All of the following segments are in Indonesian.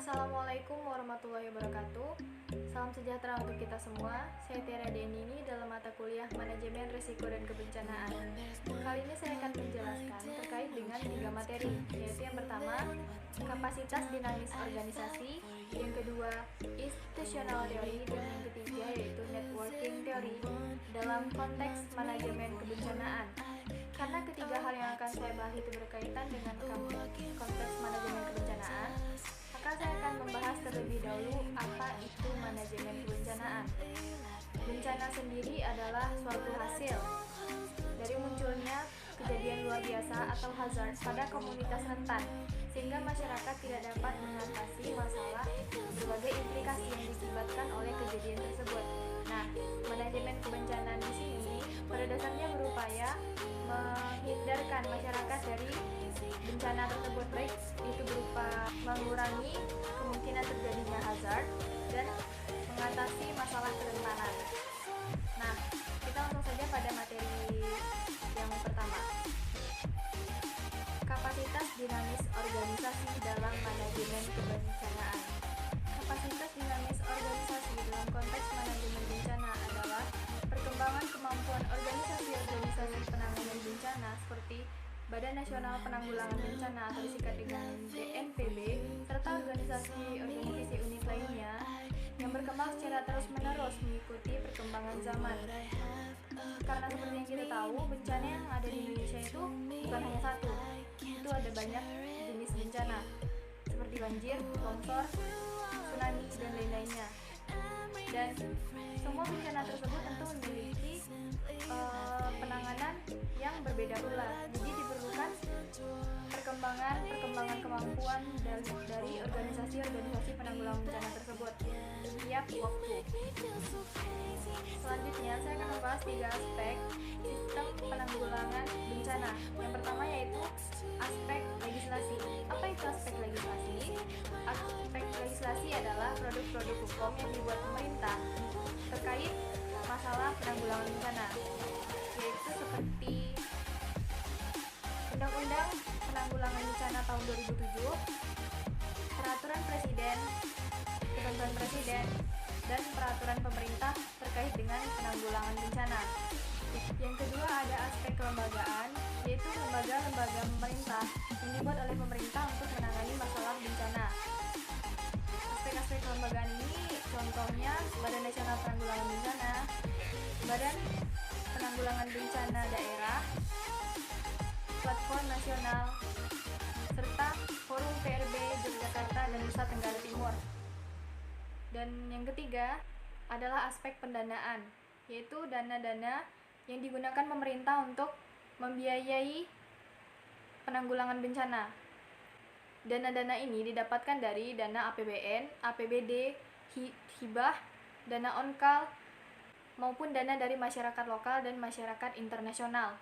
Assalamualaikum warahmatullahi wabarakatuh. Salam sejahtera untuk kita semua. Saya Tiara Denini dalam mata kuliah Manajemen Risiko dan Kebencanaan. Kali ini saya akan menjelaskan terkait dengan 3 materi, yaitu yang pertama, kapasitas dinamis organisasi, yang kedua, institutional theory, dan yang ketiga yaitu networking theory dalam konteks manajemen kebencanaan. Karena ketiga hal yang akan saya bahas itu berkaitan dengan konteks manajemen kebencanaan, maka saya akan membahas terlebih dahulu apa itu manajemen kebencanaan. Bencana sendiri adalah suatu hasil dari munculnya kejadian luar biasa atau hazard pada komunitas rentan, sehingga masyarakat tidak dapat mengatasi masalah berbagai implikasi yang disebabkan oleh kejadian tersebut. Nah, manajemen kebencanaan di sini pada dasarnya berupaya menghindarkan masyarakat dari bencana tersebut, baik itu berupa mengurangi kemungkinan terjadinya hazard dan mengatasi masalah kerentanan. Nah, kita langsung saja pada materi yang pertama. Kapasitas dinamis organisasi dalam manajemen kebencanaan. Kapasitas dinamis organisasi dalam konteks manajemen bencana adalah perkembangan kemampuan organisasi-organisasi penanganan bencana seperti Badan Nasional Penanggulangan Bencana atau disingkat dengan BNPB, serta organisasi-organisasi unik lainnya yang berkembang secara terus-menerus mengikuti perkembangan zaman. Karena seperti yang kita tahu, bencana yang ada di Indonesia itu bukan hanya satu, itu ada banyak jenis bencana seperti banjir, longsor, tsunami, dan lain-lainnya. Dan semua bencana tersebut tentu memiliki penanganan yang berbeda pula. Jadi diperlukan perkembangan kemampuan dari organisasi-organisasi penanggulangan bencana tersebut setiap waktu. Selanjutnya saya akan membahas 3 aspek sistem penanggulangan bencana. Yang pertama yaitu aspek legislasi. Apa itu aspek legislasi? Aspek legislasi adalah produk-produk hukum yang dibuat pemerintah terkait masalah penanggulangan bencana, yaitu seperti Undang-Undang Penanggulangan Bencana tahun 2007, Peraturan Presiden, Ketentuan Presiden, dan Peraturan Pemerintah terkait dengan penanggulangan bencana. Yang kedua ada aspek kelembagaan, yaitu lembaga-lembaga pemerintah yang dibuat oleh pemerintah untuk menangani masalah bencana. Aspek-aspek kelembagaan ini contohnya Badan Nasional Penanggulangan Bencana, Badan Penanggulangan Bencana Daerah, Platform Nasional, serta Forum PRB Yogyakarta dan Nusa Tenggara Timur. Dan yang ketiga adalah aspek pendanaan, yaitu dana-dana yang digunakan pemerintah untuk membiayai penanggulangan bencana. Dana-dana ini didapatkan dari dana APBN, APBD, hibah, dana onkal, maupun dana dari masyarakat lokal dan masyarakat internasional.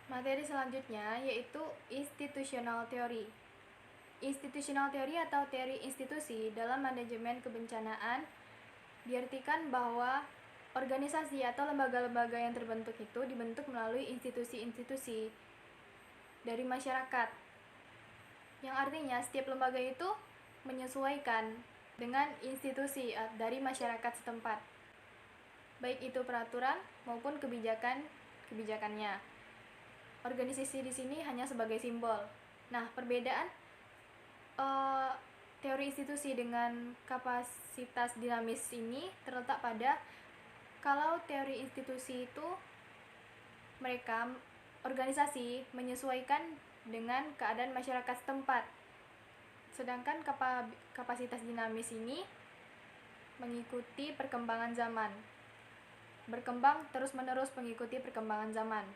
Materi selanjutnya yaitu institutional theory. Institutional theory atau teori institusi dalam manajemen kebencanaan diartikan bahwa organisasi atau lembaga-lembaga yang terbentuk itu dibentuk melalui institusi-institusi dari masyarakat, yang artinya setiap lembaga itu menyesuaikan dengan institusi dari masyarakat setempat, baik itu peraturan maupun kebijakannya. Organisasi di sini hanya sebagai simbol. Nah, perbedaan teori institusi dengan kapasitas dinamis ini terletak pada kalau teori institusi itu mereka organisasi menyesuaikan dengan keadaan masyarakat setempat, sedangkan kapasitas dinamis ini mengikuti perkembangan zaman, berkembang terus-menerus mengikuti perkembangan zaman.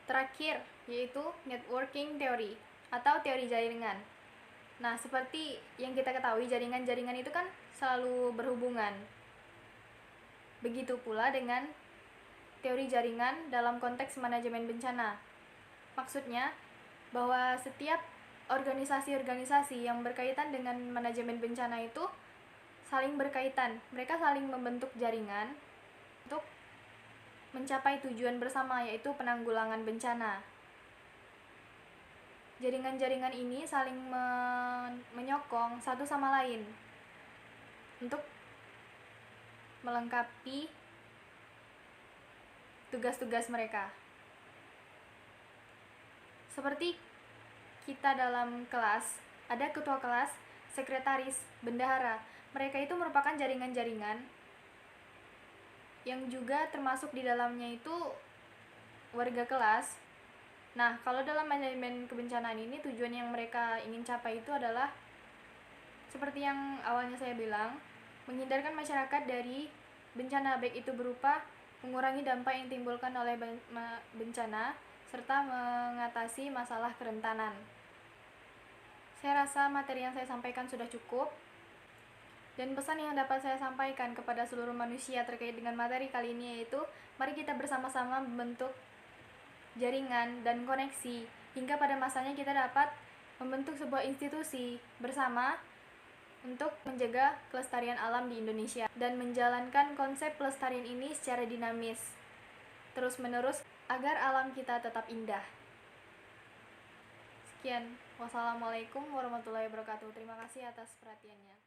Terakhir yaitu networking theory atau teori jaringan. Nah, seperti yang kita ketahui, jaringan-jaringan itu kan selalu berhubungan. Begitu pula dengan teori jaringan dalam konteks manajemen bencana. Maksudnya bahwa setiap organisasi-organisasi yang berkaitan dengan manajemen bencana itu saling berkaitan. Mereka saling membentuk jaringan untuk mencapai tujuan bersama, yaitu penanggulangan bencana. Jaringan-jaringan ini saling menyokong satu sama lain untuk melengkapi tugas-tugas mereka. Seperti kita dalam kelas, ada ketua kelas, sekretaris, bendahara. Mereka itu merupakan jaringan-jaringan yang juga termasuk di dalamnya itu warga kelas. Nah, kalau dalam manajemen kebencanaan ini, tujuan yang mereka ingin capai itu adalah seperti yang awalnya saya bilang, menghindarkan masyarakat dari bencana, baik itu berupa mengurangi dampak yang ditimbulkan oleh bencana serta mengatasi masalah kerentanan. Saya rasa materi yang saya sampaikan sudah cukup, dan pesan yang dapat saya sampaikan kepada seluruh manusia terkait dengan materi kali ini yaitu, mari kita bersama-sama membentuk jaringan dan koneksi hingga pada masanya kita dapat membentuk sebuah institusi bersama untuk menjaga kelestarian alam di Indonesia dan menjalankan konsep pelestarian ini secara dinamis terus-menerus agar alam kita tetap indah. Sekian, wassalamualaikum warahmatullahi wabarakatuh. Terima kasih atas perhatiannya.